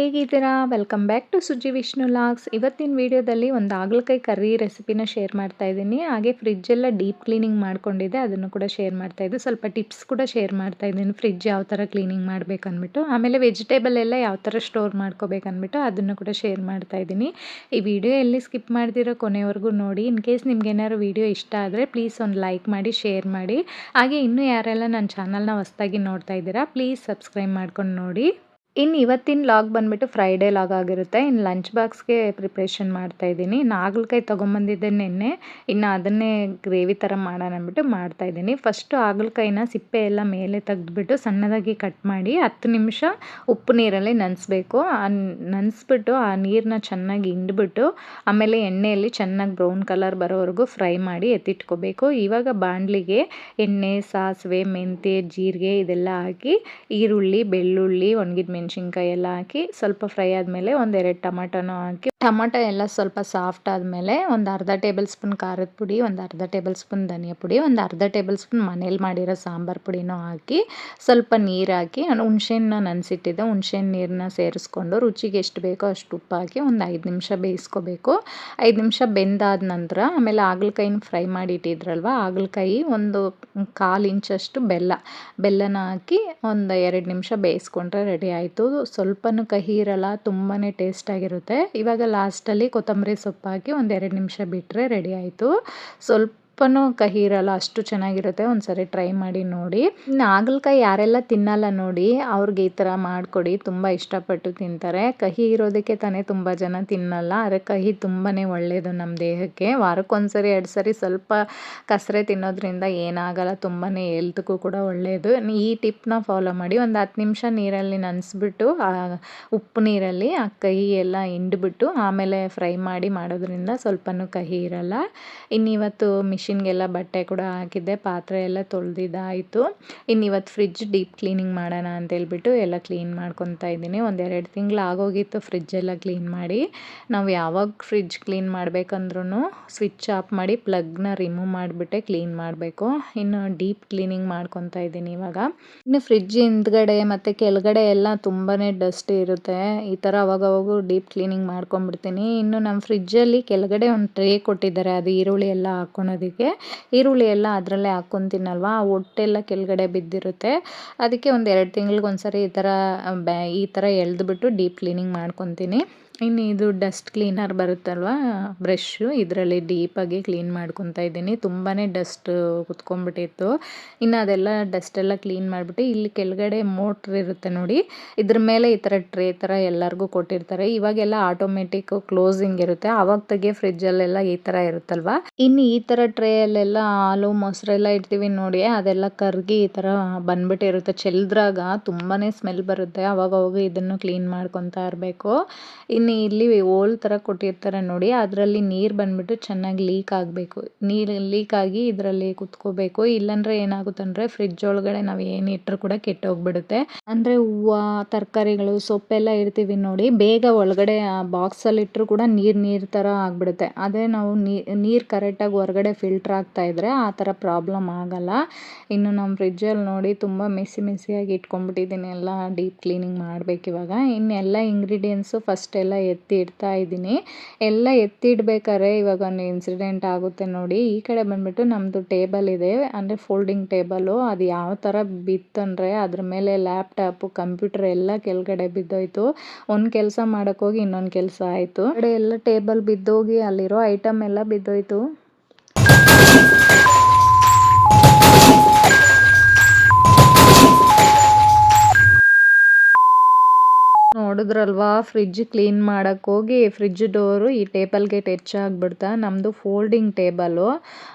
ಹೇಗಿದ್ದೀರಾ? Welcome back to Sujji Vishnu logs. ಇವತ್ತಿನ ವಿಡಿಯೋದಲ್ಲಿ ಒಂದು ಹಾಗಲಕಾಯಿ ಕರ್ರಿ ರೆಸಿಪಿನ ಶೇರ್ ಮಾಡ್ತಾ ಇದ್ದೀನಿ. ಹಾಗೆ ಫ್ರಿಡ್ಜೆಲ್ಲ ಡೀಪ್ ಕ್ಲೀನಿಂಗ್ ಮಾಡ್ಕೊಂಡಿದ್ದೆ, ಅದನ್ನು ಕೂಡ ಶೇರ್ ಮಾಡ್ತಾ ಇದ್ದೆ. ಸ್ವಲ್ಪ ಟಿಪ್ಸ್ ಕೂಡ ಶೇರ್ ಮಾಡ್ತಾ ಇದ್ದೀನಿ, ಫ್ರಿಡ್ಜ್ ಯಾವ ಥರ ಕ್ಲೀನಿಂಗ್ ಮಾಡಬೇಕಂದ್ಬಿಟ್ಟು. ಆಮೇಲೆ ವೆಜಿಟೇಬಲ್ ಎಲ್ಲ ಯಾವ ಥರ ಸ್ಟೋರ್ ಮಾಡ್ಕೋಬೇಕಂದ್ಬಿಟ್ಟು ಅದನ್ನು ಕೂಡ ಶೇರ್ ಮಾಡ್ತಾ ಇದ್ದೀನಿ. ಈ ವಿಡಿಯೋ ಎಲ್ಲಿ ಸ್ಕಿಪ್ ಮಾಡ್ದಿರೋ ಕೊನೆವರೆಗೂ ನೋಡಿ. ಇನ್ ಕೇಸ್ ನಿಮ್ಗೆ ಏನಾದ್ರು ವಿಡಿಯೋ ಇಷ್ಟ ಆದರೆ ಪ್ಲೀಸ್ ಒಂದು ಲೈಕ್ ಮಾಡಿ, ಶೇರ್ ಮಾಡಿ. ಹಾಗೆ ಇನ್ನೂ ಯಾರೆಲ್ಲ ನನ್ನ ಚಾನಲ್ನ ಹೊಸದಾಗಿ ನೋಡ್ತಾ ಇದ್ದೀರಾ ಪ್ಲೀಸ್ ಸಬ್ಸ್ಕ್ರೈಬ್ ಮಾಡ್ಕೊಂಡು ನೋಡಿ. ಇನ್ನು ಇವತ್ತಿನ ಲಾಗ್ ಬಂದುಬಿಟ್ಟು ಫ್ರೈಡೇ ಲಾಗ್ ಆಗಿರುತ್ತೆ. ಇನ್ನು ಲಂಚ್ ಬಾಕ್ಸ್ಗೆ ಪ್ರಿಪ್ರೇಷನ್ ಮಾಡ್ತಾಯಿದ್ದೀನಿ. ಹಾಗಲಕಾಯಿ ತೊಗೊಂಬಂದಿದ್ದೆ ನೆನ್ನೆ, ಇನ್ನು ಅದನ್ನೇ ಗ್ರೇವಿ ಥರ ಮಾಡೋಣ ಅಂದ್ಬಿಟ್ಟು ಮಾಡ್ತಾಯಿದ್ದೀನಿ. ಫಸ್ಟು ಹಾಗಲಕಾಯಿನ ಸಿಪ್ಪೆ ಎಲ್ಲ ಮೇಲೆ ತೆಗೆದ್ಬಿಟ್ಟು ಸಣ್ಣದಾಗಿ ಕಟ್ ಮಾಡಿ 10 ನಿಮಿಷ ಉಪ್ಪು ನೀರಲ್ಲಿ ನೆನೆಸ್ಬೇಕು. ನೆನೆಸ್ಬಿಟ್ಟು ಆ ನೀರನ್ನ ಚೆನ್ನಾಗಿ ಹಿಂಡ್ಬಿಟ್ಟು ಆಮೇಲೆ ಎಣ್ಣೆಯಲ್ಲಿ ಚೆನ್ನಾಗಿ ಬ್ರೌನ್ ಕಲರ್ ಬರೋವರೆಗೂ ಫ್ರೈ ಮಾಡಿ ಎತ್ತಿಟ್ಕೋಬೇಕು. ಇವಾಗ ಬಾಣಲಿಗೆ ಎಣ್ಣೆ, ಸಾಸಿವೆ, ಮೆಂತ್ಯ, ಜೀರಿಗೆ ಇದೆಲ್ಲ ಹಾಕಿ ಈರುಳ್ಳಿ, ಬೆಳ್ಳುಳ್ಳಿ, ಒಣಗಿದ ಮೆಣಸಿನ್ಕಾಯಿ ಎಲ್ಲ ಹಾಕಿ ಸ್ವಲ್ಪ ಫ್ರೈ ಆದಮೇಲೆ 1-2 ಟೊಮಾಟೋನು ಹಾಕಿ, ಟೊಮಾಟೊ ಎಲ್ಲ ಸ್ವಲ್ಪ ಸಾಫ್ಟ್ ಆದಮೇಲೆ ಒಂದು ಅರ್ಧ ಟೇಬಲ್ ಸ್ಪೂನ್ ಖಾರದ ಪುಡಿ, ಒಂದು ಅರ್ಧ ಟೇಬಲ್ ಸ್ಪೂನ್ ಧನಿಯಾ ಪುಡಿ, ಒಂದು ಅರ್ಧ ಟೇಬಲ್ ಸ್ಪೂನ್ ಮನೇಲಿ ಮಾಡಿರೋ ಸಾಂಬಾರು ಪುಡಿನೂ ಹಾಕಿ ಸ್ವಲ್ಪ ನೀರು ಹಾಕಿ, ಹುಣಸೆಹಣ್ಣು ನೆನೆಸಿಟ್ಟಿದ್ದೆ, ಹುಣಸೆಹಣ್ಣು ನೀರನ್ನ ಸೇರಿಸ್ಕೊಂಡು ರುಚಿಗೆ ಎಷ್ಟು ಬೇಕೋ ಅಷ್ಟು ಉಪ್ಪು ಹಾಕಿ ಒಂದು 5 ನಿಮಿಷ ಬೇಯಿಸ್ಕೋಬೇಕು. 5 ನಿಮಿಷ ಬೆಂದಾದ ನಂತರ ಆಮೇಲೆ ಹಾಗಲಕಾಯಿನ ಫ್ರೈ ಮಾಡಿ ಇಟ್ಟಿದ್ರಲ್ವ, ಹಾಗಲಕಾಯಿ ಒಂದು 1/4 ಇಂಚಷ್ಟು ಬೆಲ್ಲನ ಹಾಕಿ ಒಂದು 2 ನಿಮಿಷ ಬೇಯಿಸ್ಕೊಂಡ್ರೆ ರೆಡಿ ಆಯಿತು. ಸ್ವಲ್ಪನೂ ಕಹಿ ಇರಲ್ಲ, ತುಂಬಾ ಟೇಸ್ಟಾಗಿರುತ್ತೆ. ಇವಾಗ ಲಾಸ್ಟಲ್ಲಿ ಕೊತ್ತಂಬರಿ ಸೊಪ್ಪು ಹಾಕಿ ಒಂದು 2 ನಿಮಿಷ ಬಿಟ್ಟರೆ ರೆಡಿ ಆಯಿತು. ಸ್ವಲ್ಪನೂ ಕಹಿ ಇರಲ್ಲ, ಅಷ್ಟು ಚೆನ್ನಾಗಿರುತ್ತೆ. ಒಂದ್ಸರಿ ಟ್ರೈ ಮಾಡಿ ನೋಡಿ. ಇನ್ನು ಹಾಗಲಕಾಯಿ ಯಾರೆಲ್ಲ ತಿನ್ನಲ್ಲ ನೋಡಿ, ಅವ್ರಿಗೆ ಈ ಥರ ಮಾಡಿಕೊಡಿ, ತುಂಬ ಇಷ್ಟಪಟ್ಟು ತಿಂತಾರೆ. ಕಹಿ ಇರೋದಕ್ಕೆ ತಾನೇ ತುಂಬ ಜನ ತಿನ್ನಲ್ಲ, ಆದರೆ ಕಹಿ ತುಂಬಾ ಒಳ್ಳೆಯದು ನಮ್ಮ ದೇಹಕ್ಕೆ. ವಾರಕ್ಕೊಂದ್ಸರಿ 2 ಸರಿ ಸ್ವಲ್ಪ ಕಸರೆ ತಿನ್ನೋದ್ರಿಂದ ಏನಾಗಲ್ಲ, ತುಂಬಾ ಹೆಲ್ತ್ಗೂ ಕೂಡ ಒಳ್ಳೆಯದು. ಈ ಟಿಪ್ನ ಫಾಲೋ ಮಾಡಿ. ಒಂದು 10 ನಿಮಿಷ ನೀರಲ್ಲಿ ನೆನೆಸ್ಬಿಟ್ಟು ಉಪ್ಪು ನೀರಲ್ಲಿ ಆ ಕಹಿ ಎಲ್ಲ ಹಿಂಡ್ಬಿಟ್ಟು ಆಮೇಲೆ ಫ್ರೈ ಮಾಡಿ ಮಾಡೋದ್ರಿಂದ ಸ್ವಲ್ಪನೂ ಕಹಿ ಇರಲ್ಲ. ಇನ್ನಿವತ್ತು ಮಿಷಿನ್ಗೆಲ್ಲ ಬಟ್ಟೆ ಕೂಡ ಹಾಕಿದ್ದೆ, ಪಾತ್ರೆ ಎಲ್ಲ ತೊಳೆದಿದ್ದಾಯಿತು. ಇನ್ನಿವತ್ತು ಫ್ರಿಡ್ಜ್ ಡೀಪ್ ಕ್ಲೀನಿಂಗ್ ಮಾಡೋಣ ಅಂತೇಳ್ಬಿಟ್ಟು ಎಲ್ಲ ಕ್ಲೀನ್ ಮಾಡ್ಕೊತಾ ಇದ್ದೀನಿ. 1-2 ತಿಂಗಳು ಆಗೋಗಿತ್ತು ಫ್ರಿಡ್ಜೆಲ್ಲ ಕ್ಲೀನ್ ಮಾಡಿ. ನಾವು ಯಾವಾಗ ಫ್ರಿಡ್ಜ್ ಕ್ಲೀನ್ ಮಾಡಬೇಕಂದ್ರೂ ಸ್ವಿಚ್ ಆಫ್ ಮಾಡಿ ಪ್ಲಗ್ನ ರಿಮೂವ್ ಮಾಡಿಬಿಟ್ಟೆ ಕ್ಲೀನ್ ಮಾಡಬೇಕು. ಇನ್ನು ಡೀಪ್ ಕ್ಲೀನಿಂಗ್ ಮಾಡ್ಕೊತಾ ಇದ್ದೀನಿ ಇವಾಗ. ಇನ್ನು ಫ್ರಿಡ್ಜ್ ಹಿಂದ್ಗಡೆ ಮತ್ತು ಕೆಳಗಡೆ ಎಲ್ಲ ತುಂಬಾ ಡಸ್ಟ್ ಇರುತ್ತೆ. ಈ ಥರ ಅವಾಗವಾಗ ಡೀಪ್ ಕ್ಲೀನಿಂಗ್ ಮಾಡ್ಕೊಂಬಿಡ್ತೀನಿ. ಇನ್ನು ನಮ್ಮ ಫ್ರಿಡ್ಜಲ್ಲಿ ಕೆಳಗಡೆ ಒಂದು ಟ್ರೇ ಕೊಟ್ಟಿದ್ದಾರೆ, ಅದು ಈರುಳ್ಳಿ ಎಲ್ಲ ಹಾಕ್ಕೊಳೋದಕ್ಕೆ. ಈರುಳ್ಳಿ ಎಲ್ಲ ಅದರಲ್ಲೇ ಹಾಕ್ಕೊತೀನಲ್ವ, ಆ ಹೊಟ್ಟೆಲ್ಲ ಕೆಳಗಡೆ ಬಿದ್ದಿರುತ್ತೆ. ಅದಕ್ಕೆ ಒಂದು 2 ತಿಂಗಳಿಗೊಂದ್ಸರಿ ಈ ಥರ ಎಳೆದ್ಬಿಟ್ಟು ಡೀಪ್ ಕ್ಲೀನಿಂಗ್ ಮಾಡ್ಕೊತೀನಿ. ಇನ್ನು ಇದು ಡಸ್ಟ್ ಕ್ಲೀನರ್ ಬರುತ್ತಲ್ವ, ಬ್ರಷ್ಷು, ಇದರಲ್ಲಿ ಡೀಪಾಗಿ ಕ್ಲೀನ್ ಮಾಡ್ಕೊತಾ ಇದ್ದೀನಿ. ತುಂಬಾ ಡಸ್ಟ್ ಕುತ್ಕೊಂಡ್ಬಿಟ್ಟಿತ್ತು. ಇನ್ನು ಅದೆಲ್ಲ ಡಸ್ಟೆಲ್ಲ ಕ್ಲೀನ್ ಮಾಡಿಬಿಟ್ಟು ಇಲ್ಲಿ ಕೆಳಗಡೆ ಮೋಟ್ರ್ ಇರುತ್ತೆ ನೋಡಿ, ಇದ್ರ ಮೇಲೆ ಈ ಥರ ಟ್ರೇ ಥರ ಎಲ್ಲರಿಗೂ ಕೊಟ್ಟಿರ್ತಾರೆ. ಇವಾಗೆಲ್ಲ ಆಟೋಮೆಟಿಕ್ ಕ್ಲೋಸಿಂಗ್ ಇರುತ್ತೆ, ಆವಾಗ ತೆಗೆ ಫ್ರಿಡ್ಜಲ್ಲೆಲ್ಲ ಈ ಥರ ಇರುತ್ತಲ್ವ. ಇನ್ನು ಈ ಥರ ಟ್ರೇಯಲ್ಲೆಲ್ಲ ಹಾಲು ಮೊಸರೆಲ್ಲ ಇಡ್ತೀವಿ ನೋಡಿ, ಅದೆಲ್ಲ ಕರಗಿ ಈ ಥರ ಬಂದ್ಬಿಟ್ಟಿರುತ್ತೆ. ಚೆಲ್ದ್ರಾಗ ತುಂಬಾ ಸ್ಮೆಲ್ ಬರುತ್ತೆ. ಅವಾಗವಾಗ ಇದನ್ನು ಕ್ಲೀನ್ ಮಾಡ್ಕೊತಾ ಇರಬೇಕು. ಇನ್ನು ಇಲ್ಲಿ ಹೋಲ್ ಥರ ಕೊಟ್ಟಿರ್ತಾರೆ ನೋಡಿ, ಅದರಲ್ಲಿ ನೀರು ಬಂದ್ಬಿಟ್ಟು ಚೆನ್ನಾಗಿ ಲೀಕ್ ಆಗಬೇಕು. ನೀರು ಲೀಕ್ ಆಗಿ ಇದರಲ್ಲಿ ಕುತ್ಕೋಬೇಕು. ಇಲ್ಲಾಂದರೆ ಏನಾಗುತ್ತೆ ಅಂದರೆ ಫ್ರಿಡ್ಜ್ ಒಳಗಡೆ ನಾವು ಏನು ಇಟ್ಟರು ಕೂಡ ಕೆಟ್ಟೋಗ್ಬಿಡುತ್ತೆ. ಅಂದರೆ ಹೂವು, ತರಕಾರಿಗಳು, ಸೊಪ್ಪೆಲ್ಲ ಇಡ್ತೀವಿ ನೋಡಿ, ಬೇಗ ಒಳಗಡೆ ಆ ಬಾಕ್ಸಲ್ಲಿ ಇಟ್ಟರು ಕೂಡ ನೀರು ಥರ ಆಗಿಬಿಡುತ್ತೆ. ಅದೇ ನಾವು ನೀರು ಕರೆಕ್ಟಾಗಿ ಹೊರಗಡೆ ಫಿಲ್ಟ್ರ್ ಆಗ್ತಾಯಿದ್ರೆ ಆ ಥರ ಪ್ರಾಬ್ಲಮ್ ಆಗಲ್ಲ. ಇನ್ನು ನಮ್ಮ ಫ್ರಿಡ್ಜಲ್ಲಿ ನೋಡಿ ತುಂಬ ಮೆಸ್ಸಿಯಾಗಿ ಇಟ್ಕೊಂಡ್ಬಿಟ್ಟಿದ್ದೀನಿ. ಎಲ್ಲ ಡೀಪ್ ಕ್ಲೀನಿಂಗ್ ಮಾಡಬೇಕಿವಾಗ. ಇನ್ನೆಲ್ಲ ಇಂಗ್ರೀಡಿಯೆಂಟ್ಸು ಫಸ್ಟ್ ಎಲ್ಲ ಎತ್ತಿ ಇಡ್ತಾ ಇದ್ದೀನಿ. ಎಲ್ಲ ಎತ್ತಿ ಇಡ್ಬೇಕಾದ್ರೆ ಇವಾಗ ಒಂದು ಇನ್ಸಿಡೆಂಟ್ ಆಗುತ್ತೆ ನೋಡಿ. ಈ ಕಡೆ ಬಂದುಬಿಟ್ಟು ನಮ್ಮದು ಟೇಬಲ್ ಇದೆ, ಅಂದರೆ ಫೋಲ್ಡಿಂಗ್ ಟೇಬಲು. ಅದು ಯಾವ ಥರ ಬಿತ್ತಂದರೆ ಅದ್ರ ಮೇಲೆ ಲ್ಯಾಪ್ಟಾಪು, ಕಂಪ್ಯೂಟರ್ ಎಲ್ಲ ಕೆಳಗಡೆ ಬಿದ್ದೋಯ್ತು. ಒಂದು ಕೆಲಸ ಮಾಡೋಕ್ಕೋಗಿ ಇನ್ನೊಂದು ಕೆಲಸ ಆಯಿತು. ಕಡೆ ಎಲ್ಲ ಟೇಬಲ್ ಬಿದ್ದೋಗಿ ಅಲ್ಲಿರೋ ಐಟಮ್ ಎಲ್ಲ ಬಿದ್ದೋಯ್ತು. ನೋಡಿದ್ರಲ್ವಾ, ಫ್ರಿಡ್ಜ್ ಕ್ಲೀನ್ ಮಾಡೋಕ್ಕೋಗಿ ಫ್ರಿಡ್ಜ್ ಡೋರು ಈ ಟೇಬಲ್ಗೆ ಟಚ್ ಆಗಿಬಿಡ್ತಾ. ನಮ್ಮದು ಫೋಲ್ಡಿಂಗ್ ಟೇಬಲು,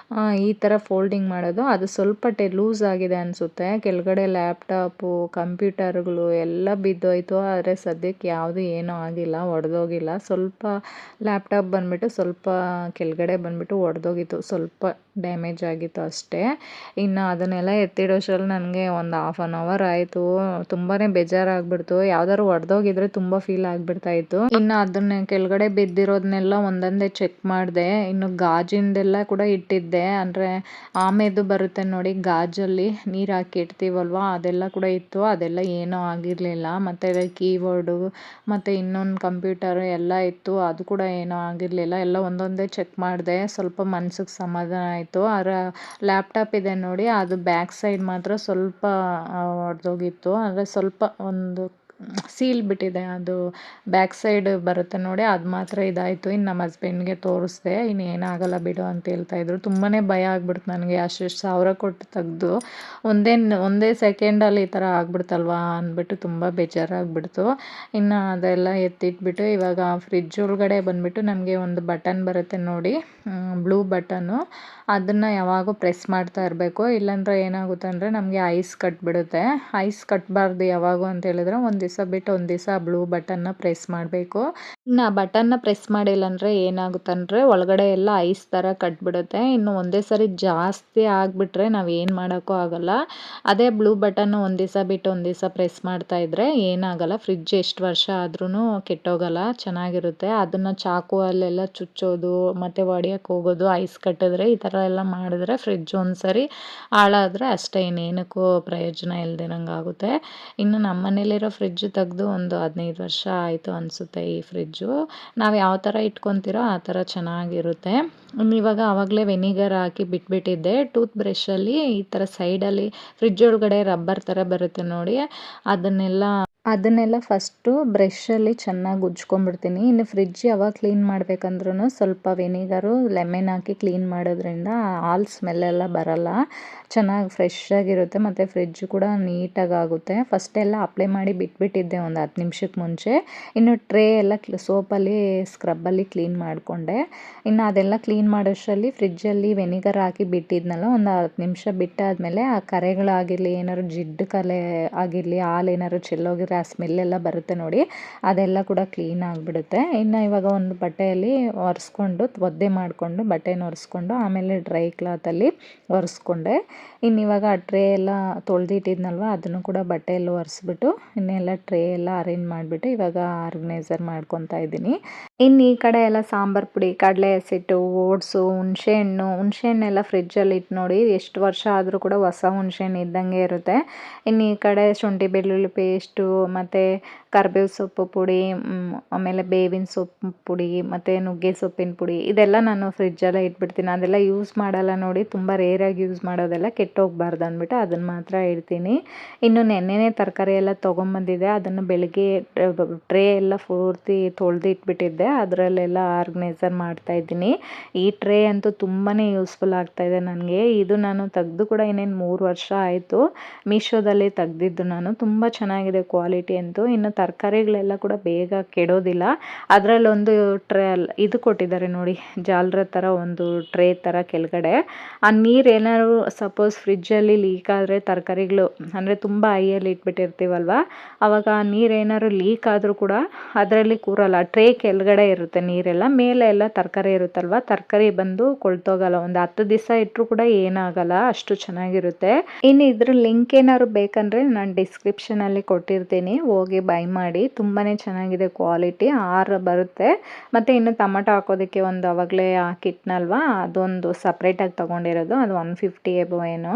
ಈ ಥರ ಫೋಲ್ಡಿಂಗ್ ಮಾಡೋದು, ಅದು ಸ್ವಲ್ಪ ಲೂಸ್ ಆಗಿದೆ ಅನಿಸುತ್ತೆ. ಕೆಳಗಡೆ ಲ್ಯಾಪ್ಟಾಪು, ಕಂಪ್ಯೂಟರ್ಗಳು ಎಲ್ಲ ಬಿದ್ದೋಯ್ತು. ಆದರೆ ಸದ್ಯಕ್ಕೆ ಯಾವುದು ಏನೂ ಆಗಿಲ್ಲ, ಒಡೆದೋಗಿಲ್ಲ. ಸ್ವಲ್ಪ ಲ್ಯಾಪ್ಟಾಪ್ ಬಂದುಬಿಟ್ಟು ಸ್ವಲ್ಪ ಕೆಳಗಡೆ ಬಂದುಬಿಟ್ಟು ಒಡೆದೋಗಿತ್ತು, ಸ್ವಲ್ಪ ಡ್ಯಾಮೇಜ್ ಆಗಿತ್ತು ಅಷ್ಟೇ. ಇನ್ನು ಅದನ್ನೆಲ್ಲ ಎತ್ತಿಡೋಷ್ಟರಲ್ಲಿ ನನಗೆ ಒಂದು 1/2 hour ಆಯಿತು. ತುಂಬಾ ಬೇಜಾರಾಗ್ಬಿಡ್ತು. ಯಾವ್ದಾದ್ರು ಒಡೆದೋಗಿದ್ರೆ ತುಂಬ ಫೀಲ್ ಆಗಿಬಿಡ್ತಾ ಇತ್ತು. ಇನ್ನು ಅದನ್ನ ಕೆಳಗಡೆ ಬಿದ್ದಿರೋದನ್ನೆಲ್ಲ ಒಂದೊಂದೇ ಚೆಕ್ ಮಾಡಿದೆ. ಇನ್ನು ಗಾಜಿಂದೆಲ್ಲ ಕೂಡ ಇಟ್ಟಿದ್ದೆ, ಅಂದರೆ ಆಮೇದು ಬರುತ್ತೆ ನೋಡಿ ಗಾಜಲ್ಲಿ ನೀರು ಹಾಕಿ ಇಡ್ತೀವಲ್ವ, ಅದೆಲ್ಲ ಕೂಡ ಇತ್ತು. ಅದೆಲ್ಲ ಏನೂ ಆಗಿರಲಿಲ್ಲ. ಮತ್ತು ಕೀಬೋರ್ಡು ಮತ್ತು ಇನ್ನೊಂದು ಕಂಪ್ಯೂಟರ್ ಎಲ್ಲ ಇತ್ತು, ಅದು ಕೂಡ ಏನೂ ಆಗಿರಲಿಲ್ಲ. ಎಲ್ಲ ಒಂದೊಂದೇ ಚೆಕ್ ಮಾಡಿದೆ, ಸ್ವಲ್ಪ ಮನ್ಸಿಗೆ ಸಮಾಧಾನ ಆಯಿತು. ಲ್ಯಾಪ್ಟಾಪ್ ಇದೆ ನೋಡಿ, ಅದು ಬ್ಯಾಕ್ ಸೈಡ್ ಮಾತ್ರ ಸ್ವಲ್ಪ ಒಡೆದೋಗಿತ್ತು, ಅಂದರೆ ಸ್ವಲ್ಪ ಒಂದು ಸೀಲ್ ಬಿಟ್ಟಿದೆ. ಅದು ಬ್ಯಾಕ್ ಸೈಡ್ ಬರುತ್ತೆ ನೋಡಿ, ಅದು ಮಾತ್ರ ಇದಾಯಿತು. ಇನ್ನು ನಮ್ಮ ಹಸ್ಬೆಂಡ್ಗೆ ತೋರಿಸ್ದೆ, ಇನ್ನು ಏನಾಗಲ್ಲ ಬಿಡು ಅಂತ ಹೇಳ್ತಾಯಿದ್ರು. ತುಂಬಾ ಭಯ ಆಗ್ಬಿಡ್ತು ನನಗೆ, ಅಷ್ಟು ಸಾವಿರ ಕೊಟ್ಟು ತೆಗ್ದು ಒಂದೇ ಸೆಕೆಂಡಲ್ಲಿ ಈ ಥರ ಆಗ್ಬಿಡ್ತಲ್ವ ಅಂದ್ಬಿಟ್ಟು ತುಂಬ ಬೇಜಾರಾಗ್ಬಿಡ್ತು. ಇನ್ನು ಅದೆಲ್ಲ ಎತ್ತಿಟ್ಬಿಟ್ಟು ಇವಾಗ ಫ್ರಿಡ್ಜ್ ಒಳಗಡೆ ಬಂದುಬಿಟ್ಟು ನಮಗೆ ಒಂದು ಬಟನ್ ಬರುತ್ತೆ ನೋಡಿ, ಬ್ಲೂ ಬಟನ್ನು, ಅದನ್ನು ಯಾವಾಗೂ ಪ್ರೆಸ್ ಮಾಡ್ತಾ ಇರಬೇಕು. ಇಲ್ಲಾಂದರೆ ಏನಾಗುತ್ತೆ ಅಂದರೆ ನಮಗೆ ಐಸ್ ಕಟ್ಬಿಡುತ್ತೆ. ಐಸ್ ಕಟ್ಟಬಾರ್ದು ಯಾವಾಗೂ ಅಂತ ಹೇಳಿದ್ರೆ ಒಂದು ದಿವಸ ಬಿಟ್ಟು ಒಂದು ದಿವಸ ಬ್ಲೂ ಬಟನ್ನ ಪ್ರೆಸ್ ಮಾಡಬೇಕು. ಇನ್ನು ಆ ಬಟನ್ನ ಪ್ರೆಸ್ ಮಾಡಿಲ್ಲ ಅಂದರೆ ಏನಾಗುತ್ತೆ ಅಂದರೆ ಒಳಗಡೆ ಎಲ್ಲ ಐಸ್ ಥರ ಕಟ್ಬಿಡುತ್ತೆ. ಇನ್ನು ಒಂದೇ ಸರಿ ಜಾಸ್ತಿ ಆಗಿಬಿಟ್ರೆ ನಾವು ಏನು ಮಾಡೋಕ್ಕೂ ಆಗೋಲ್ಲ. ಅದೇ ಬ್ಲೂ ಬಟನ್ನು ಒಂದು ದಿವಸ ಬಿಟ್ಟು ಒಂದು ದಿವಸ ಪ್ರೆಸ್ ಮಾಡ್ತಾ ಇದ್ದರೆ ಏನಾಗಲ್ಲ. ಫ್ರಿಡ್ಜ್ ಎಷ್ಟು ವರ್ಷ ಆದ್ರೂ ಕೆಟ್ಟೋಗಲ್ಲ, ಚೆನ್ನಾಗಿರುತ್ತೆ. ಅದನ್ನು ಚಾಕು ಅಲ್ಲೆಲ್ಲ ಚುಚ್ಚೋದು ಮತ್ತು ಒಡೆಯೋಕ್ಕೆ ಹೋಗೋದು, ಐಸ್ ಕಟ್ಟಿದ್ರೆ ಈ ಥರ ಎಲ್ಲ ಮಾಡಿದ್ರೆ ಫ್ರಿಡ್ಜ್ ಒಂದ್ಸರಿ ಹಾಳಾದರೆ ಅಷ್ಟೇ, ಇನ್ನೇನಕ್ಕೂ ಪ್ರಯೋಜನ ಇಲ್ದಿರಂಗೆ ಆಗುತ್ತೆ. ಇನ್ನು ನಮ್ಮ ಮನೇಲಿರೋ ಫ್ರಿಡ್ಜ್ ತೆಗೆದು ಒಂದು 15 ವರ್ಷ ಆಯಿತು ಅನಿಸುತ್ತೆ. ಈ ಫ್ರಿಡ್ಜು ನಾವು ಯಾವ ಥರ ಇಟ್ಕೊತೀರೋ ಆ ಥರ ಚೆನ್ನಾಗಿರುತ್ತೆ. ಇವಾಗ ಆವಾಗಲೇ ವೆನಿಗರ್ ಹಾಕಿ ಬಿಟ್ಬಿಟ್ಟಿದ್ದೆ. ಟೂತ್ ಬ್ರಷಲ್ಲಿ ಈ ಥರ ಸೈಡಲ್ಲಿ ಫ್ರಿಡ್ಜ್ ಒಳಗಡೆ ರಬ್ಬರ್ ಥರ ಬರುತ್ತೆ ನೋಡಿ, ಅದನ್ನೆಲ್ಲ ಫಸ್ಟು ಬ್ರಷಲ್ಲಿ ಚೆನ್ನಾಗಿ ಉಜ್ಕೊಂಬಿಡ್ತೀನಿ. ಇನ್ನು ಫ್ರಿಡ್ಜ್ ಯಾವಾಗ ಕ್ಲೀನ್ ಮಾಡ್ಬೇಕಂದ್ರೂ ಸ್ವಲ್ಪ ವೆನಿಗರು, ಲೆಮನ್ ಹಾಕಿ ಕ್ಲೀನ್ ಮಾಡೋದ್ರಿಂದ ಹಾಲ್ ಸ್ಮೆಲ್ಲೆಲ್ಲ ಬರಲ್ಲ, ಚೆನ್ನಾಗಿ ಫ್ರೆಶ್ ಆಗಿರುತ್ತೆ. ಮತ್ತು ಫ್ರಿಡ್ಜ್ ಕೂಡ ನೀಟಾಗಿ ಆಗುತ್ತೆ. ಫಸ್ಟೆಲ್ಲ ಅಪ್ಲೈ ಮಾಡಿ ಬಿಟ್ಬಿಟ್ಟಿದ್ದೆ ಒಂದು 10 ನಿಮಿಷಕ್ಕೆ ಮುಂಚೆ. ಇನ್ನು ಟ್ರೇ ಎಲ್ಲ ಸೋಪಲ್ಲಿ ಸ್ಕ್ರಬ್ಬಲ್ಲಿ ಕ್ಲೀನ್ ಮಾಡಿಕೊಂಡೆ. ಇನ್ನು ಅದೆಲ್ಲ ಕ್ಲೀನ್ ಮಾಡೋಷ್ಟರಲ್ಲಿ ಫ್ರಿಡ್ಜಲ್ಲಿ ವೆನಿಗರ್ ಹಾಕಿ ಬಿಟ್ಟಿದ್ನಲ್ಲ, ಒಂದು 10 ನಿಮಿಷ ಬಿಟ್ಟಾದಮೇಲೆ ಆ ಕರೆಗಳಾಗಿರಲಿ, ಏನಾದ್ರು ಜಿಡ್ಡು ಕಲೆ ಆಗಿರಲಿ, ಹಾಲು ಏನಾದ್ರು ಚೆಲ್ಲೋಗಿದ್ರೆ ಆ ಸ್ಮೆಲ್ಲೆಲ್ಲ ಬರುತ್ತೆ ನೋಡಿ, ಅದೆಲ್ಲ ಕೂಡ ಕ್ಲೀನ್ ಆಗಿಬಿಡುತ್ತೆ. ಇನ್ನು ಇವಾಗ ಒಂದು ಬಟ್ಟೆಯಲ್ಲಿ ಒರೆಸ್ಕೊಂಡು ಒದ್ದೆ ಮಾಡಿಕೊಂಡು ಬಟ್ಟೆನ ಒರೆಸ್ಕೊಂಡು ಆಮೇಲೆ ಡ್ರೈ ಕ್ಲಾತಲ್ಲಿ ಒರೆಸ್ಕೊಂಡೆ. ಇನ್ನು ಇವಾಗ ಆ ಟ್ರೇ ಎಲ್ಲ ತೊಳೆದಿಟ್ಟಿದ್ನಲ್ವ, ಅದನ್ನು ಕೂಡ ಬಟ್ಟೆಯಲ್ಲಿ ಒರೆಸ್ಬಿಟ್ಟು ಇನ್ನೆಲ್ಲ ಟ್ರೇ ಎಲ್ಲ ಅರೇಂಜ್ ಮಾಡಿಬಿಟ್ಟು ಇವಾಗ ಆರ್ಗನೈಸರ್ ಮಾಡ್ಕೊತಾ ಇದ್ದೀನಿ. ಇನ್ನು ಈ ಕಡೆ ಎಲ್ಲ ಸಾಂಬಾರು ಪುಡಿ, ಕಡಲೆ ಹಸಿಟ್ಟು, ಓಟ್ಸು, ಹುಣಸೆಹಣ್ಣೆಲ್ಲ ಫ್ರಿಡ್ಜಲ್ಲಿ ಇಟ್ಟು ನೋಡಿ, ಎಷ್ಟು ವರ್ಷ ಆದರೂ ಕೂಡ ಹೊಸ ಹುಣಸೆಹಣ್ಣು ಇದ್ದಂಗೆ ಇರುತ್ತೆ. ಇನ್ನು ಈ ಕಡೆ ಶುಂಠಿ ಬೆಳ್ಳುಳ್ಳಿ ಪೇಸ್ಟು ಮತ್ತು ಕರಿಬೇವು ಸೊಪ್ಪು ಪುಡಿ, ಆಮೇಲೆ ಬೇವಿನ ಸೊಪ್ಪು ಪುಡಿ ಮತ್ತು ನುಗ್ಗೆ ಸೊಪ್ಪಿನ ಪುಡಿ, ಇದೆಲ್ಲ ನಾನು ಫ್ರಿಡ್ಜಲ್ಲೇ ಇಟ್ಬಿಡ್ತೀನಿ. ಅದೆಲ್ಲ ಯೂಸ್ ಮಾಡಲ್ಲ ನೋಡಿ, ತುಂಬ ರೇರಾಗಿ ಯೂಸ್ ಮಾಡೋದೆಲ್ಲ ಕೆಟ್ಟೋಗ್ಬಾರ್ದು ಅಂದ್ಬಿಟ್ಟು ಅದನ್ನು ಮಾತ್ರ ಇಡ್ತೀನಿ. ಇನ್ನು ನೆನ್ನೆನೇ ತರಕಾರಿ ಎಲ್ಲ ತೊಗೊಂಬಂದಿದ್ದೆ, ಅದನ್ನು ಬೆಳಗ್ಗೆ ಟ್ರೇ ಎಲ್ಲ ಪೂರ್ತಿ ತೊಳೆದು ಇಟ್ಬಿಟ್ಟಿದ್ದೆ, ಅದರಲ್ಲೆಲ್ಲ ಆರ್ಗನೈಸರ್ ಮಾಡ್ತಾಯಿದ್ದೀನಿ. ಈ ಟ್ರೇ ಅಂತೂ ತುಂಬಾ ಯೂಸ್ಫುಲ್ ಆಗ್ತಾಯಿದೆ ನನಗೆ. ಇದು ನಾನು ತೆಗೆದು ಕೂಡ ಇನ್ನೇನು 3 ವರ್ಷ ಆಯಿತು, ಮೀಶೋದಲ್ಲಿ ತೆಗ್ದಿದ್ದು ನಾನು. ತುಂಬ ಚೆನ್ನಾಗಿದೆ ಕ್ವಾಲಿಟಿ ಅಂತೂ. ಇನ್ನು ತರಕಾರಿಗಳೆಲ್ಲ ಕೂಡ ಬೇಗ ಕೆಡೋದಿಲ್ಲ. ಅದರಲ್ಲೊಂದು ಇದು ಕೊಟ್ಟಿದ್ದಾರೆ ನೋಡಿ, ಜಾಲರ ಥರ ಒಂದು ಟ್ರೇ ಥರ ಕೆಳಗಡೆ. ಆ ನೀರು ಏನಾದ್ರು ಸಪೋಸ್ ಫ್ರಿಡ್ಜಲ್ಲಿ ಲೀಕ್ ಆದರೆ ತರಕಾರಿಗಳು, ಅಂದರೆ ತುಂಬ ಹೈಯಲ್ಲಿ ಇಟ್ಬಿಟ್ಟಿರ್ತೀವಲ್ವ, ಆವಾಗ ಆ ನೀರು ಏನಾದ್ರು ಲೀಕ್ ಆದರೂ ಕೂಡ ಅದರಲ್ಲಿ ಕೂರಲ್ಲ. ಟ್ರೇ ಕೆಳಗಡೆ ಇರುತ್ತೆ ನೀರೆಲ್ಲ, ಮೇಲೆ ಎಲ್ಲ ತರಕಾರಿ ಇರುತ್ತಲ್ವ, ತರಕಾರಿ ಬಂದು ಕೊಳ್ತೋಗಲ್ಲ. ಒಂದು 10 ದಿವಸ ಇಟ್ಟರು ಕೂಡ ಏನಾಗಲ್ಲ, ಅಷ್ಟು ಚೆನ್ನಾಗಿರುತ್ತೆ. ಇನ್ನು ಇದ್ರ ಲಿಂಕ್ ಏನಾದ್ರು ಬೇಕಂದರೆ ನಾನು ಡಿಸ್ಕ್ರಿಪ್ಷನಲ್ಲಿ ಕೊಟ್ಟಿರ್ತೀನಿ, ಹೋಗಿ ಬೈ ಮಾಡಿ. ತುಂಬಾ ಚೆನ್ನಾಗಿದೆ ಕ್ವಾಲಿಟಿ, 6 ಬರುತ್ತೆ. ಮತ್ತು ಇನ್ನು ಟೊಮಟೊ ಹಾಕೋದಕ್ಕೆ ಒಂದು ಆವಾಗಲೇ ಹಾಕಿಟ್ನಲ್ವ, ಅದೊಂದು ಸಪ್ರೇಟಾಗಿ ತೊಗೊಂಡಿರೋದು, ಅದು 150 ಎಬೋ ಏನೋ,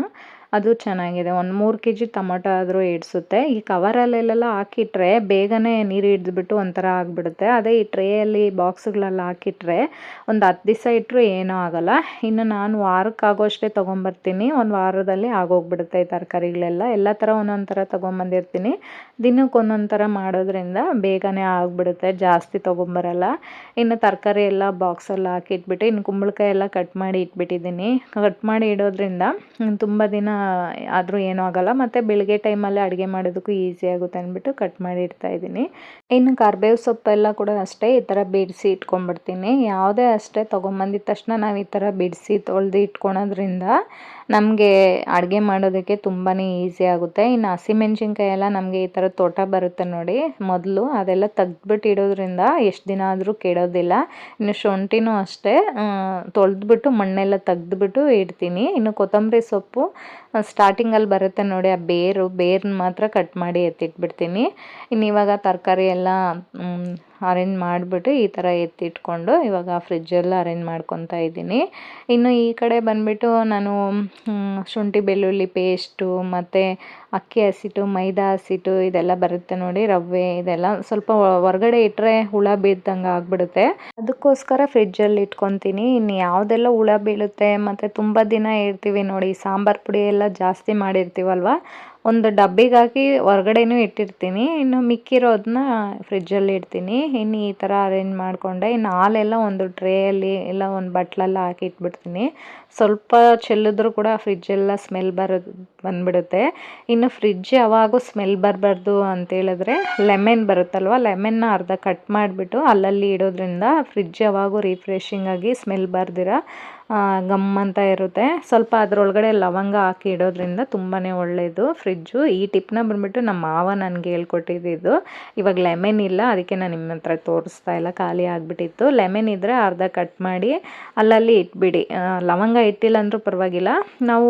ಅದು ಚೆನ್ನಾಗಿದೆ. ಒಂದು 3 kg ಟೊಮಟೊ ಆದರೂ ಇಡಿಸುತ್ತೆ. ಈ ಕವರಲ್ಲೆಲ್ಲ ಹಾಕಿಟ್ರೆ ಬೇಗನೆ ನೀರು ಹಿಡಿದ್ಬಿಟ್ಟು ಒಂಥರ ಆಗಿಬಿಡುತ್ತೆ. ಅದೇ ಈ ಟ್ರೇಯಲ್ಲಿ ಬಾಕ್ಸ್ಗಳಲ್ಲಿ ಹಾಕಿಟ್ರೆ ಒಂದು 10 ದಿವಸ ಇಟ್ಟರು ಏನೂ ಆಗೋಲ್ಲ. ಇನ್ನು ನಾನು ವಾರಕ್ಕಾಗೋಷ್ಟೇ ತೊಗೊಂಬರ್ತೀನಿ, ಒಂದು ವಾರದಲ್ಲಿ ಆಗೋಗ್ಬಿಡುತ್ತೆ ಈ ತರಕಾರಿಗಳೆಲ್ಲ. ಎಲ್ಲ ಥರ ಒಂದೊಂದು ಥರ ತೊಗೊಂಬಂದಿರ್ತೀನಿ, ದಿನಕ್ಕೆ ಒಂದೊಂದು ಥರ ಮಾಡೋದ್ರಿಂದ ಬೇಗನೆ ಆಗಿಬಿಡುತ್ತೆ, ಜಾಸ್ತಿ ತೊಗೊಂಬರಲ್ಲ. ಇನ್ನು ತರಕಾರಿ ಎಲ್ಲ ಬಾಕ್ಸಲ್ಲಿ ಹಾಕಿಟ್ಬಿಟ್ಟು ಇನ್ನು ಕುಂಬಳಕಾಯಿ ಎಲ್ಲ ಕಟ್ ಮಾಡಿ ಇಟ್ಬಿಟ್ಟಿದ್ದೀನಿ. ಕಟ್ ಮಾಡಿ ಇಡೋದ್ರಿಂದ ತುಂಬ ದಿನ ಆದರೂ ಏನೂ ಆಗೋಲ್ಲ, ಮತ್ತು ಬೆಳಗ್ಗೆ ಟೈಮಲ್ಲಿ ಅಡುಗೆ ಮಾಡೋದಕ್ಕೂ ಈಸಿ ಆಗುತ್ತೆ ಅಂದ್ಬಿಟ್ಟು ಕಟ್ ಮಾಡಿ ಇಡ್ತಾಯಿದ್ದೀನಿ. ಇನ್ನು ಕರಿಬೇವು ಸೊಪ್ಪೆಲ್ಲ ಕೂಡ ಅಷ್ಟೇ ಈ ಥರ ಬಿಡಿಸಿ ಇಟ್ಕೊಂಡ್ಬಿಡ್ತೀನಿ. ಯಾವುದೇ ಅಷ್ಟೇ ತೊಗೊಂಬಂದಿದ ತಕ್ಷಣ ನಾವು ಈ ಥರ ಬಿಡಿಸಿ ತೊಳೆದು ಇಟ್ಕೊಳೋದ್ರಿಂದ ನಮಗೆ ಅಡುಗೆ ಮಾಡೋದಕ್ಕೆ ತುಂಬಾ ಈಸಿ ಆಗುತ್ತೆ. ಇನ್ನು ಹಸಿಮೆಣ್ಸಿನ್ಕಾಯಿ ಎಲ್ಲ ನಮಗೆ ಈ ಥರ ತೋಟ ಬರುತ್ತೆ ನೋಡಿ ಮೊದಲು, ಅದೆಲ್ಲ ತೆಗ್ದ್ಬಿಟ್ಟು ಇಡೋದ್ರಿಂದ ಎಷ್ಟು ದಿನ ಆದರೂ ಕೆಡೋದಿಲ್ಲ. ಇನ್ನು ಶುಂಠಿನೂ ಅಷ್ಟೇ ತೊಳೆದ್ಬಿಟ್ಟು ಮಣ್ಣೆಲ್ಲ ತೆಗ್ದ್ಬಿಟ್ಟು ಇಡ್ತೀನಿ. ಇನ್ನು ಕೊತ್ತಂಬರಿ ಸೊಪ್ಪು ಸ್ಟಾರ್ಟಿಂಗಲ್ಲಿ ಬರುತ್ತೆ ನೋಡಿ, ಆ ಬೇರನ್ನ ಮಾತ್ರ ಕಟ್ ಮಾಡಿ ಎತ್ತಿಟ್ಬಿಡ್ತೀನಿ. ಇನ್ನು ಇವಾಗ ತರಕಾರಿ ಎಲ್ಲ ಅರೇಂಜ್ ಮಾಡಿಬಿಟ್ಟು ಈ ಥರ ಎತ್ತಿಟ್ಕೊಂಡು ಇವಾಗ ಫ್ರಿಜ್ಜೆಲ್ಲ ಅರೇಂಜ್ ಮಾಡ್ಕೊತಾ ಇದ್ದೀನಿ. ಇನ್ನು ಈ ಕಡೆ ಬಂದುಬಿಟ್ಟು ನಾನು ಶುಂಠಿ ಬೆಳ್ಳುಳ್ಳಿ ಪೇಸ್ಟು ಮತ್ತು ಅಕ್ಕಿ ಹಸಿಟ್ಟು, ಮೈದಾ ಹಸಿಟ್ಟು ಇದೆಲ್ಲ ಬರುತ್ತೆ ನೋಡಿ, ರವೆ ಇದೆಲ್ಲ ಸ್ವಲ್ಪ ಹೊರಗಡೆ ಇಟ್ಟರೆ ಹುಳ ಬೀಳ್ದಂಗೆ ಆಗಿಬಿಡುತ್ತೆ. ಅದಕ್ಕೋಸ್ಕರ ಫ್ರಿಜ್ಜಲ್ಲಿ ಇಟ್ಕೊತೀನಿ. ಇನ್ನು ಯಾವುದೆಲ್ಲ ಹುಳ ಬೀಳುತ್ತೆ ಮತ್ತು ತುಂಬ ದಿನ ಇಡ್ತೀವಿ ನೋಡಿ, ಸಾಂಬಾರು ಪುಡಿ ಎಲ್ಲ ಜಾಸ್ತಿ ಮಾಡಿರ್ತೀವಲ್ವ, ಒಂದು ಡಬ್ಬಿಗೆ ಹಾಕಿ ಹೊರಗಡೆನೂ ಇಟ್ಟಿರ್ತೀನಿ. ಇನ್ನು ಮಿಕ್ಕಿರೋದನ್ನ ಫ್ರಿಜ್ಜಲ್ಲಿ ಇಡ್ತೀನಿ. ಇನ್ನು ಈ ಥರ ಅರೇಂಜ್ ಮಾಡಿಕೊಂಡೆ. ಇನ್ನು ಹಾಲೆಲ್ಲ ಒಂದು ಟ್ರೇಯಲ್ಲಿ ಇಲ್ಲ ಒಂದು ಬಟ್ಲಲ್ಲಿ ಹಾಕಿ ಇಟ್ಬಿಡ್ತೀನಿ. ಸ್ವಲ್ಪ ಚೆಲ್ಲಿದ್ರೂ ಕೂಡ ಫ್ರಿಜ್ಜೆಲ್ಲ ಸ್ಮೆಲ್ ಬಂದ್ಬಿಡುತ್ತೆ. ಇನ್ನು ಫ್ರಿಜ್ ಯಾವಾಗೂ ಸ್ಮೆಲ್ ಬರಬಾರ್ದು ಅಂತೇಳಿದ್ರೆ ಲೆಮನ್ ಬರುತ್ತಲ್ವ, ಲೆಮನ್ನ ಅರ್ಧ ಕಟ್ ಮಾಡಿಬಿಟ್ಟು ಅಲ್ಲಲ್ಲಿ ಇಡೋದ್ರಿಂದ ಫ್ರಿಜ್ ಯಾವಾಗೂ ರಿಫ್ರೆಶಿಂಗ್ ಆಗಿ ಸ್ಮೆಲ್ ಬರ್ದಿರ ಗಮ್ ಅಂತ ಇರುತ್ತೆ. ಸ್ವಲ್ಪ ಅದರೊಳಗಡೆ ಲವಂಗ ಹಾಕಿ ಇಡೋದ್ರಿಂದ ತುಂಬಾ ಒಳ್ಳೆಯದು ಫ್ರಿಜ್ಜು. ಈ ಟಿಪ್ನ ಬಂದುಬಿಟ್ಟು ನಮ್ಮ ಮಾವ ನನಗೆ ಹೇಳ್ಕೊಟ್ಟಿದ್ದು. ಇವಾಗ ಲೆಮನ್ ಇಲ್ಲ, ಅದಕ್ಕೆ ನಾನು ನಿಮ್ಮ ಹತ್ರ ತೋರಿಸ್ತಾ ಇಲ್ಲ, ಖಾಲಿ ಆಗಿಬಿಟ್ಟಿತ್ತು. ಲೆಮನ್ ಇದ್ದರೆ ಅರ್ಧ ಕಟ್ ಮಾಡಿ ಅಲ್ಲಲ್ಲಿ ಇಟ್ಬಿಡಿ. ಲವಂಗ ಇಟ್ಟಿಲ್ಲ ಅಂದರೂ ಪರವಾಗಿಲ್ಲ. ನಾವು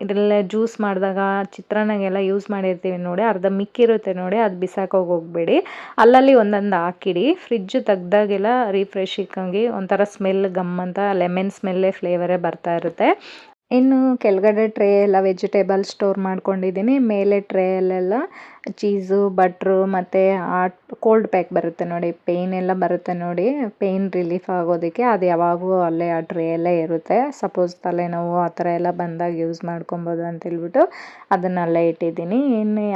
ಇದರಲ್ಲೇ ಜ್ಯೂಸ್ ಮಾಡಿದಾಗ ಚಿತ್ರಾನ್ನಗೆಲ್ಲ ಯೂಸ್ ಮಾಡಿರ್ತೀವಿ ನೋಡಿ, ಅರ್ಧ ಮಿಕ್ಕಿರುತ್ತೆ ನೋಡಿ, ಅದು ಬಿಸಾಕೋಗಿ ಹೋಗಬೇಡಿ. ಅಲ್ಲಲ್ಲಿ ಒಂದೊಂದು ಹಾಕಿಡಿ. ಫ್ರಿಜ್ ತೆಗ್ದಾಗೆಲ್ಲ ರಿಫ್ರೆಶಿಂಗಾಗಿ ಒಂಥರ ಸ್ಮೆಲ್ ಗಮ್ ಅಂತ ಲೆಮನ್ ಸ್ಮೆಲ್ಲೇ ಫ್ಲೇವರೇ ಬರ್ತಾ ಇರುತ್ತೆ. ಇನ್ನು ಕೆಳಗಡೆ ಟ್ರೇ ಎಲ್ಲ ವೆಜಿಟೇಬಲ್ ಸ್ಟೋರ್ ಮಾಡ್ಕೊಂಡಿದ್ದೀನಿ. ಮೇಲೆ ಟ್ರೇಯಲ್ಲೆಲ್ಲ ಚೀಸು, ಬಟ್ರು ಮತ್ತು ಕೋಲ್ಡ್ ಪ್ಯಾಕ್ ಬರುತ್ತೆ ನೋಡಿ, ಪೇಯ್ನ್ ಎಲ್ಲ ಬರುತ್ತೆ ನೋಡಿ, ಪೇಯ್ನ್ ರಿಲೀಫ್ ಆಗೋದಕ್ಕೆ ಅದು ಯಾವಾಗೂ ಅಲ್ಲೇ ಆ ಟ್ರೇಯಲ್ಲೇ ಇರುತ್ತೆ. ಸಪೋಸ್ ತಲೆನೋವು ಆ ಥರ ಎಲ್ಲ ಬಂದಾಗ ಯೂಸ್ ಮಾಡ್ಕೊಬೋದು ಅಂತೇಳ್ಬಿಟ್ಟು ಅದನ್ನಲ್ಲೇ ಇಟ್ಟಿದ್ದೀನಿ. ಇನ್ನು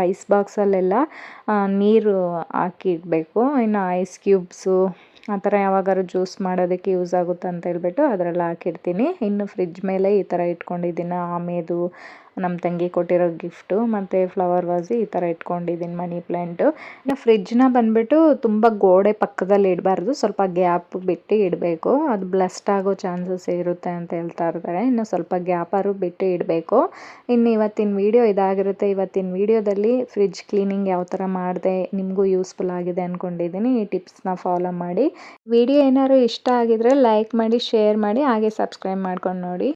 ಐಸ್ ಬಾಕ್ಸಲ್ಲೆಲ್ಲ ನೀರು ಹಾಕಿ ಇಡಬೇಕು. ಇನ್ನು ಐಸ್ ಕ್ಯೂಬ್ಸು ಆ ಥರ ಯಾವಾಗಾದ್ರು ಜ್ಯೂಸ್ ಮಾಡೋದಕ್ಕೆ ಯೂಸ್ ಆಗುತ್ತೆ ಅಂತ ಹೇಳ್ಬಿಟ್ಟು ಅದರಲ್ಲಿ ಹಾಕಿರ್ತೀನಿ. ಇನ್ನು ಫ್ರಿಜ್ ಮೇಲೆ ಈ ಥರ ಇಟ್ಕೊಂಡಿದ್ದೀನಿ. ಆಮೇದು ನಮ್ಮ ತಂಗಿ ಕೊಟ್ಟಿರೋ ಗಿಫ್ಟು ಮತ್ತು ಫ್ಲವರ್ ವಾಸು ಈ ಥರ ಇಟ್ಕೊಂಡಿದ್ದೀನಿ, ಮನಿ ಪ್ಲ್ಯಾಂಟು. ಇನ್ನು ಫ್ರಿಜ್ನ ಬಂದುಬಿಟ್ಟು ತುಂಬ ಗೋಡೆ ಪಕ್ಕದಲ್ಲಿ ಇಡಬಾರ್ದು, ಸ್ವಲ್ಪ ಗ್ಯಾಪ್ ಬಿಟ್ಟು ಇಡಬೇಕು. ಅದು ಬ್ಲಸ್ಟ್ ಆಗೋ ಚಾನ್ಸಸ್ ಇರುತ್ತೆ ಅಂತ ಹೇಳ್ತಾ ಇರ್ತಾರೆ. ಇನ್ನು ಸ್ವಲ್ಪ ಗ್ಯಾಪಾರು ಬಿಟ್ಟು ಇಡಬೇಕು. ಇನ್ನು ಇವತ್ತಿನ ವೀಡಿಯೋ ಇದಾಗಿರುತ್ತೆ. ಇವತ್ತಿನ ವೀಡಿಯೋದಲ್ಲಿ ಫ್ರಿಜ್ ಕ್ಲೀನಿಂಗ್ ಯಾವ ಥರ ಮಾಡಿದೆ ನಿಮಗೂ ಯೂಸ್ಫುಲ್ ಆಗಿದೆ ಅಂದ್ಕೊಂಡಿದ್ದೀನಿ. ಈ ಟಿಪ್ಸ್ನ ಫಾಲೋ ಮಾಡಿ. ವಿಡಿಯೋ ಏನಾದ್ರು ಇಷ್ಟ ಆಗಿದ್ರೆ ಲೈಕ್ ಮಾಡಿ, ಶೇರ್ ಮಾಡಿ, ಹಾಗೆ ಸಬ್ಸ್ಕ್ರೈಬ್ ಮಾಡ್ಕೊಂಡು ನೋಡಿ.